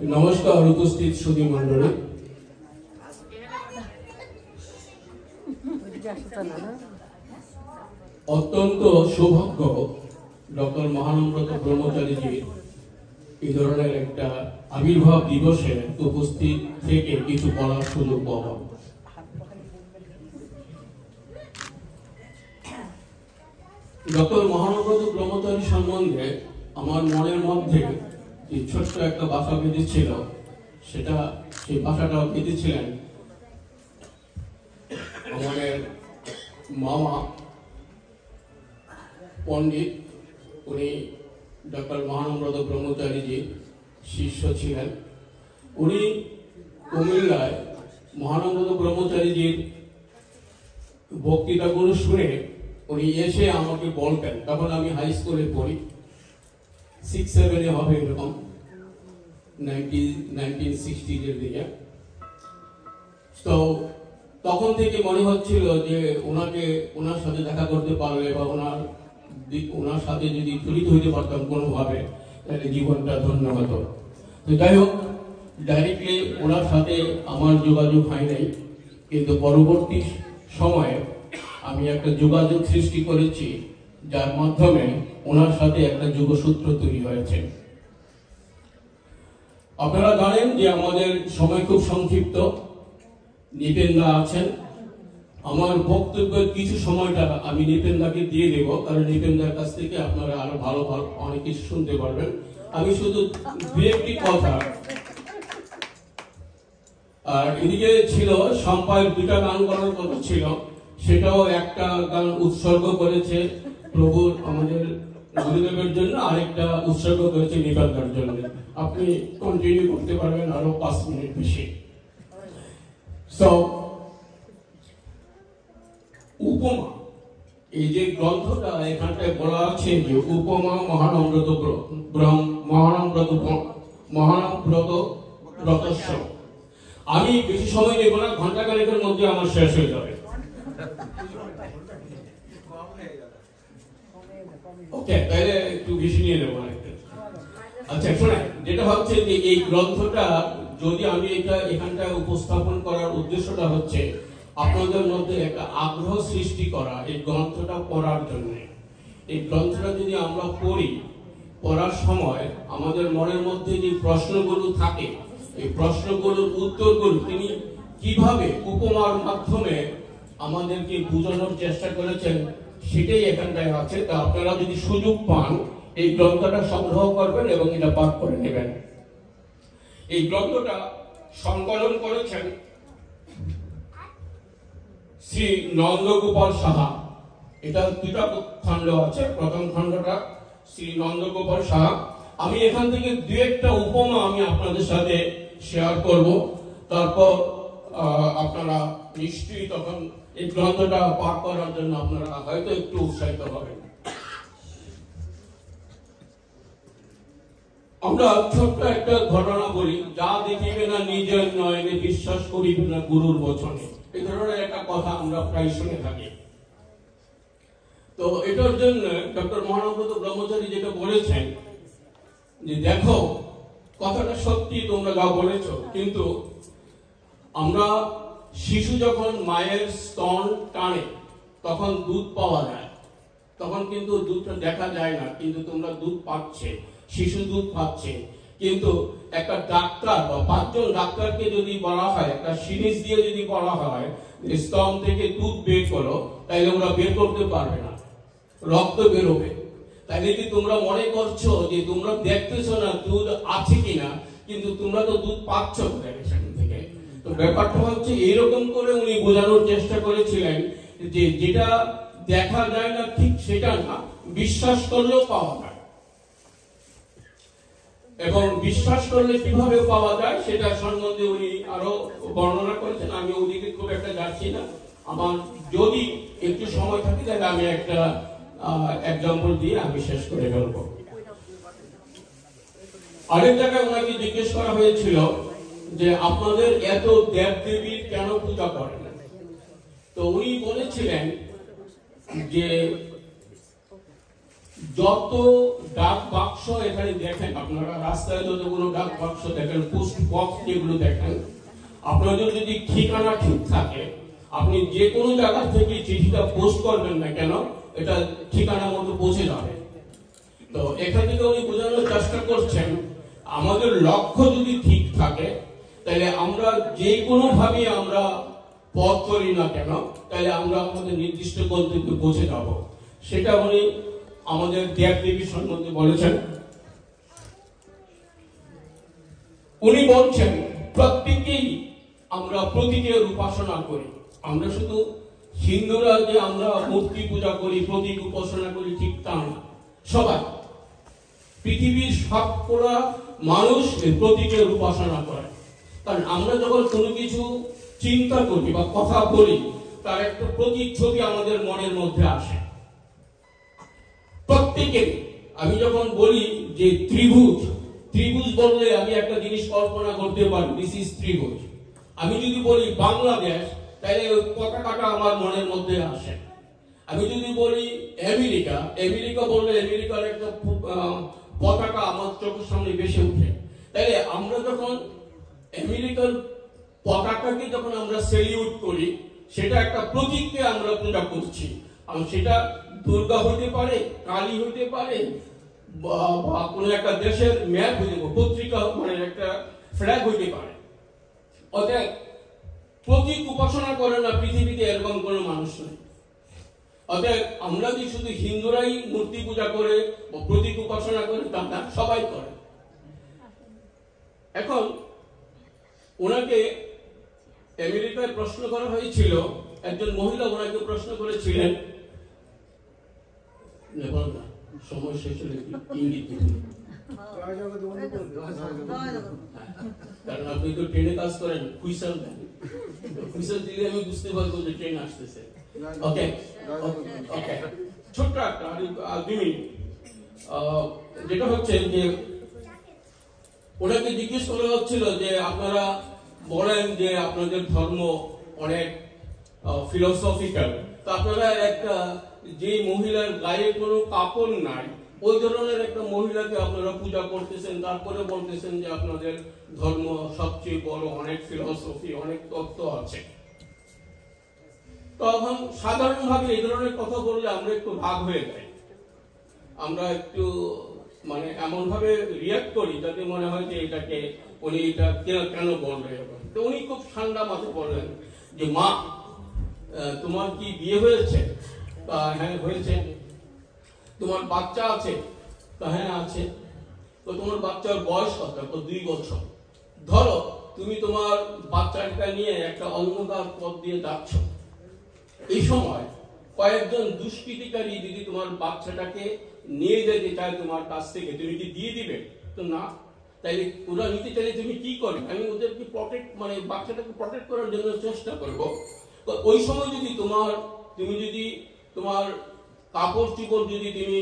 নমস্কার উপস্থিত সুধী মণ্ডলী। অত্যন্ত সৌভাগ্য ডক্টর মহানম্রত ব্রহ্মচারীজির এই ধরনের একটা আবির্ভাব দিবসে উপস্থিত থেকে কিছু বলার সুযোগ পাওয়া। ডক্টর মহানম্রত ব্রহ্মচারী সম্বন্ধে আমার মনের মধ্যে ছোট্ট একটা বাসা বেঁধেছিল, সেই বাসাটা বেঁধেছিলেন আমাদের মামা পণ্ডিত। উনি ডক্টর মহানম্রত ব্রহ্মচারীজির শিষ্য ছিলেন। উনি কুমিল্লায় মহানম্রত ব্রহ্মচারীজির বক্তৃতাগুলো শুনে উনি এসে আমাকে বলতেন, তখন আমি হাই স্কুলে পড়ি, 6-7 হবে এরকম, 1960s এর দিকে। তো তখন থেকে মনে হচ্ছিল যে ওনার সাথে দেখা করতে পারলে বা ওনার সাথে যদি জড়িত হইতে পারতাম কোনোভাবে, তাহলে জীবনটা ধন্য হতো। তো যাই হোক, ডাইরেক্টলি ওনার সাথে আমার যোগাযোগ হয় নাই, কিন্তু পরবর্তী সময়ে আমি একটা যোগাযোগ সৃষ্টি করেছি, যার মাধ্যমে ওনার সাথে একটা যোগসূত্র তৈরি হয়েছে। আপনারা জানেন যে আমাদের সময় খুব সংক্ষিপ্ত। নিপেনদা আছেন, আমার বক্তব্যের কিছু সময়টা আমি নিপেনদাকে দিয়ে দেব, কারণ নিপেনদার কাছ থেকে আপনারা আরো ভালো অনেক কিছু শুনতে পারবেন। আমি শুধু দু একটি কথা, আর এদিকে ছিল সম্পায় 2টা গান করার কথা ছিল, সেটাও একটা গান উৎসর্গ করেছে প্রভুর আমাদের গুরুদেবের জন্য, আরেকটা উৎসর্গ করেছে নিপেনদার জন্য। আপনি কন্টিনিউ করতে পারবেন আরো 5 মিনিট বেশি। উপমা, এই যে গ্রন্থটা এখানটায় বলা আছে যে উপমা মহানম্রত ব্রতস্য। আমি বেশি সময় নেব না, ঘন্টা খানেকের মধ্যে আমার শেষ হয়ে যাবে। ওকে, তাহলে একটু বেশি নিয়ে নেব। আচ্ছা শোনেন, যেটা হচ্ছে যে এই গ্রন্থটা যদি আমি এখানটা উপস্থাপন করার উদ্দেশ্যটা হচ্ছে আপনাদের মধ্যে একটা আগ্রহ সৃষ্টি করা এই গ্রন্থটা পড়ার জন্য। এই গ্রন্থটা যদি আমরা পড়ার সময় আমাদের মনের মধ্যে যে প্রশ্নগুলো থাকে, এই প্রশ্নগুলোর উত্তরগুলো তিনি কিভাবে উপমার মাধ্যমে আমাদেরকে বোঝানোর চেষ্টা করেছেন, সেটাই এখানটায় আছে। তা আপনারা যদি সুযোগ পান এই গ্রন্থটা সংগ্রহ করবেন এবং এটা পাঠ করে নেবেন। এই গ্রন্থটা সংকলন করেছেন শ্রী নন্দগোপাল সাহা। এটা 2টা খণ্ড আছে। প্রথম খণ্ডটা শ্রী নন্দগোপাল সাহা। আমি এখান থেকে 2-একটা উপমা আমি আপনাদের সাথে শেয়ার করব, তারপর আপনারা নিশ্চয়ই তখন এই গ্রন্থটা পাঠ করার জন্য আপনারা হয়তো একটু উৎসাহিত হবেন। আমরা ছোট্ট একটা ঘটনা বলি, যা দেখিবে না নিজের নয়নে বিশ্বাস করিবে না গুরুর বচনে। এই ধরনের একটা কথা আমরা প্রায় শুনে থাকি। তো এটার জন্য ডক্টর মহানম্রত ব্রহ্মচারী যেটা বলেছেন যে দেখো, কথাটা সত্যি তোমরা যা বলেছো, কিন্তু আমরা শিশু যখন মায়ের স্তন টানে তখন দুধ পাওয়া যায়, তখন কিন্তু দুধটা দেখা যায় না, কিন্তু তোমরা দুধ পাচ্ছে, শিশু দুধ পাচ্ছে। কিন্তু একটা ডাক্তার বা 5 জন ডাক্তারকে যদি বলা হয়, একটা সিরিজ দিয়ে যদি বলা হয় স্তন থেকে দুধ বের করো, তাইলে ওরা বের করতে পারবে না, রক্ত বেরোবে। তাইলে কি তোমরা মনে করছো যে তোমরা দেখতেছো না দুধ আছে কিনা, কিন্তু তোমরা তো দুধ পাচ্ছ সেখান থেকে। তো ব্যাপারটা হচ্ছে এরকম করে উনি বোঝানোর চেষ্টা করেছিলেন যে যেটা দেখা যায় না ঠিক সেটা না, বিশ্বাস করলেও পাওয়া যায়। এবং বিশ্বাস করলে কিভাবে পাওয়া যায় সেটা সম্বন্ধে উনি আরো বর্ণনা করেছেন। আমি ওদিকে খুব একটা যাচ্ছি না, আমার যদি একটু সময় থাকে তাহলে আমি একটা এক্সাম্পল দিয়ে আমি শেষ করে ফেলব। আরেক জায়গায় ওনাকে জিজ্ঞেস করা হয়েছিল যে আপনাদের এত দেব দেবীর কেন পূজা করেন, তো উনি বলেছিলেন যে যত ডাক বাক্স এখানে দেখেন, আপনারা রাস্তায় যতগুলো ডাক বাক্স দেখেন, পোস্ট বক্স যেগুলো দেখেন, আপনাদের যদি ঠিকানা ঠিক থাকে, আপনি যে কোনো জায়গা থেকে চিঠিটা পোস্ট করবেন না কেন, এটা ঠিকানা মতো পৌঁছে যাবে। তো এখান থেকে উনি বোঝানোর চেষ্টা করছেন, আমাদের লক্ষ্য যদি ঠিক থাকে, তাহলে আমরা যে কোনো ভাবে আমরা পথ চলি না কেন, তাহলে আমরা আমাদের নির্দিষ্ট গন্তব্যে পৌঁছে যাব। সেটা উনি আমাদের দেব-দেবী সম্বন্ধে বলেছেন। উনি বলছেন প্রত্যেকেই আমরা প্রতীকের উপাসনা করি। আমরা শুধু হিন্দুরা যে আমরা মূর্তি পূজা করি, প্রতীক উপাসনা করি, ঠিক তা না। সবাই, পৃথিবীর সবকটা মানুষ এই প্রতীকের উপাসনা করে। কারণ আমরা যখন কোনো কিছু চিন্তা করি বা কথা বলি, তার একটা প্রতীক ছবি আমাদের মনের মধ্যে আসে প্রত্যেকের। আমি যখন বলি যে ত্রিভুজ, ত্রিভুজ বললে আমি একটা জিনিস কল্পনা করতে পারি, দিস ইজ ত্রিভুজ। আমি যদি বলি বাংলাদেশ, তাহলে ওই পতাকাটা আমার মনের মধ্যে আসে। আমি যদি বলি আমেরিকা, আমেরিকা বললে আমেরিকার একটা পতাকা আমার চোখের সামনে ভেসে উঠে। তাহলে আমরা যখন আমেরিকার পতাকাকে যখন আমরা সেলিউট করি, সেটা একটা প্রতীককে আমরা পূজা করছি। আর সেটা দুর্গা হইতে পারে, কালী হইতে পারে, বা কোনো একটা দেশের ম্যাপ হইতে পারে, পত্রিকা মানে একটা ফ্ল্যাগ হইতে পারে। অতএব প্রতীক উপাসনা করে না পৃথিবীতে এরকম কোনো মানুষ নেই। অতএব আমরা যে শুধু হিন্দুরাই মূর্তি পূজা করে বা প্রতীক উপাসনা করে তা না, সবাই করে। এখন ওনাকে আমেরিকায় প্রশ্ন করা হয়েছিল, একজন মহিলা ওনাকে প্রশ্ন করেছিলেন, সময় শেষ হলে ইঙ্গিত দিন, কারণ আপনি তো ট্রেনে কাজ করেন, হুইসেল দেন, হুইসেল দিলে আমি বুঝতে পারবো যে ট্রেন আসতেছে। ওকে ওকে, ছোট্ট একটা 2 মিনিট। যেটা হচ্ছে যে ওনাকে জিজ্ঞেস করা হচ্ছিল যে আপনারা বলেন যে আপনাদের ধর্ম অনেক ফিলোসফিক্যাল, তো আপনারা একটা যে মহিলার গায়ে কোনো কাপড় নাই, ওই ধরনের একটা মহিলাকে আপনারা পূজা করতেছেন, তারপরে বলতেছেন যে আপনাদের ধর্ম সবচেয়ে বড়, অনেক ফিলোসফি, অনেক তত্ত্ব আছে। তখন সাধারণভাবে এই ধরনের কথা বললে আমরা একটু রাগ হয়ে যাই, আমরা একটু মানে এমন ভাবে রিয়াক্ট করি যাতে মনে হয় যে এটাকে উনি এটা কেন বলবে। তো উনি খুব ঠান্ডা মাথায় বললেন যে মা, তোমার কি বিয়ে হয়েছে? হ্যাঁ হয়েছে। তোমার বাচ্চা আছে? হ্যাঁ আছে। তো তোমার বাচ্চার বয়স কত? 2 বছর। ধরো তুমি তোমার বাচ্চাটা নিয়ে একটা অন্ধকার পথ দিয়ে যাচ্ছ, এই সময় কয়েকজন দুষ্কৃতিকারী যদি তোমার বাচ্চাটাকে নিয়ে যেতে চায় তোমার কাছ থেকে, তুমি কি দিয়ে দিবে? তো না। তাইলে ওরা নিতে চাইলে তুমি কি করবে? আমি ওদেরকে প্রটেক্ট মানে বাচ্চাটাকে প্রটেক্ট করার জন্য চেষ্টা করবো। তো ওই সময় যদি তুমি যদি তোমার কাপড় চোপড় যদি তুমি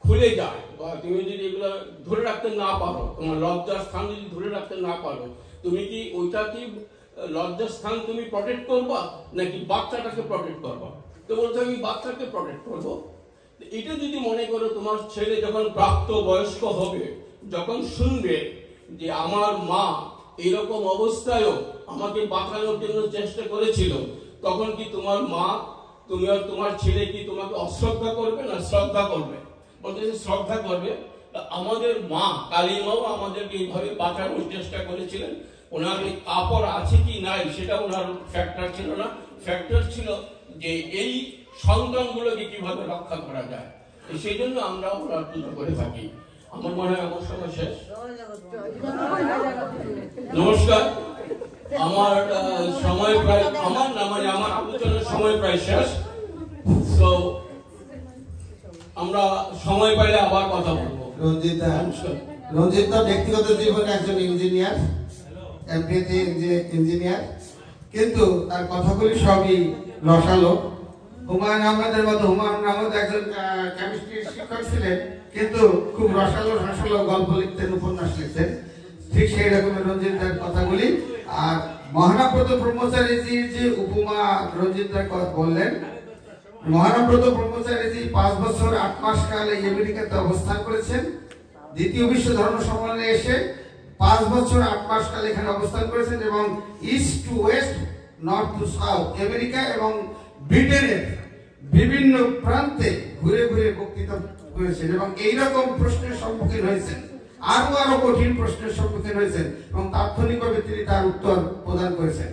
খুলে যায়, বা তুমি যদি এগুলো ধরে রাখতে না পারো, তোমার লজ্জার স্থান যদি ধরে রাখতে না পারো, তুমি কি ওইটা কি লজ্জার স্থান তুমি প্রটেক্ট করবা নাকি বাচ্চাটাকে প্রটেক্ট করবা? তো বলছে আমি বাচ্চাকে প্রটেক্ট করবো। এটা যদি মনে করো তোমার ছেলে যখন প্রাপ্ত বয়স্ক হবে, যখন শুনবে যে আমার মা এরকম অবস্থায়ও আমাকে বাঁচানোর জন্য চেষ্টা করেছিল, তখন কি তোমার মা, তুমি আর তোমার ছেলে কি তোমাকে অশ্রদ্ধা করবে না শ্রদ্ধা করবে? বলতে শ্রদ্ধা করবে। আমাদের মা কালী মাও আমাদেরকে এইভাবে বাঁচানোর চেষ্টা করেছিলেন। ওনার কাপড় আছে কি নাই সেটা ওনার ফ্যাক্টর ছিল না, ফ্যাক্টর ছিল যে এই সন্তানগুলোকে কিভাবে রক্ষা করা যায়। সেই জন্য আমরা ওনার পূজা করে থাকি। আমার মনে হয় আমার সময় শেষ। নমস্কার। আমার সময় প্রায় আমার আলোচনার সময় প্রায় শেষ। তো আমরা সময় পাইলে আবার কথা বলবো। রঞ্জিত ব্যক্তিগত জীবনে একজন ইঞ্জিনিয়ার, এমপিএতে ইঞ্জিনিয়ার, কিন্তু তার কথাগুলি সবই রসালো। হুমায়ুন আহমেদের মতো, হুমায়ুন আহমেদ একজন কেমিস্ট্রির শিক্ষক ছিলেন, কিন্তু খুব রসালো গল্প লিখতেন, উপন্যাস লিখতেন। ঠিক সেই রকমের রঞ্জিতের কথাগুলি। আর মহানাপ্রত ব্রহ্মচারীজির যে উপমা রঞ্জিতের কথা বললেন, মহানব্রত ব্রহ্মচারীজি 5 বছর 8 মাস কাল এই আমেরিকাতে অবস্থান করেছেন। দ্বিতীয় বিশ্ব ধর্ম সম্মেলনে এসে 5 বছর 8 মাস কাল এখানে অবস্থান করেছেন এবং east two West, north two south, America এবং ব্রিটেনের বিভিন্ন প্রান্তে ঘুরে ঘুরে বক্তৃতা করেছেন এবং এইরকম প্রশ্নের সম্মুখীন হয়েছেন, আরো কঠিন প্রশ্নের সম্মুখীন হয়েছেন এবং তাৎক্ষণিকভাবে তিনি তার উত্তর প্রদান করেছেন।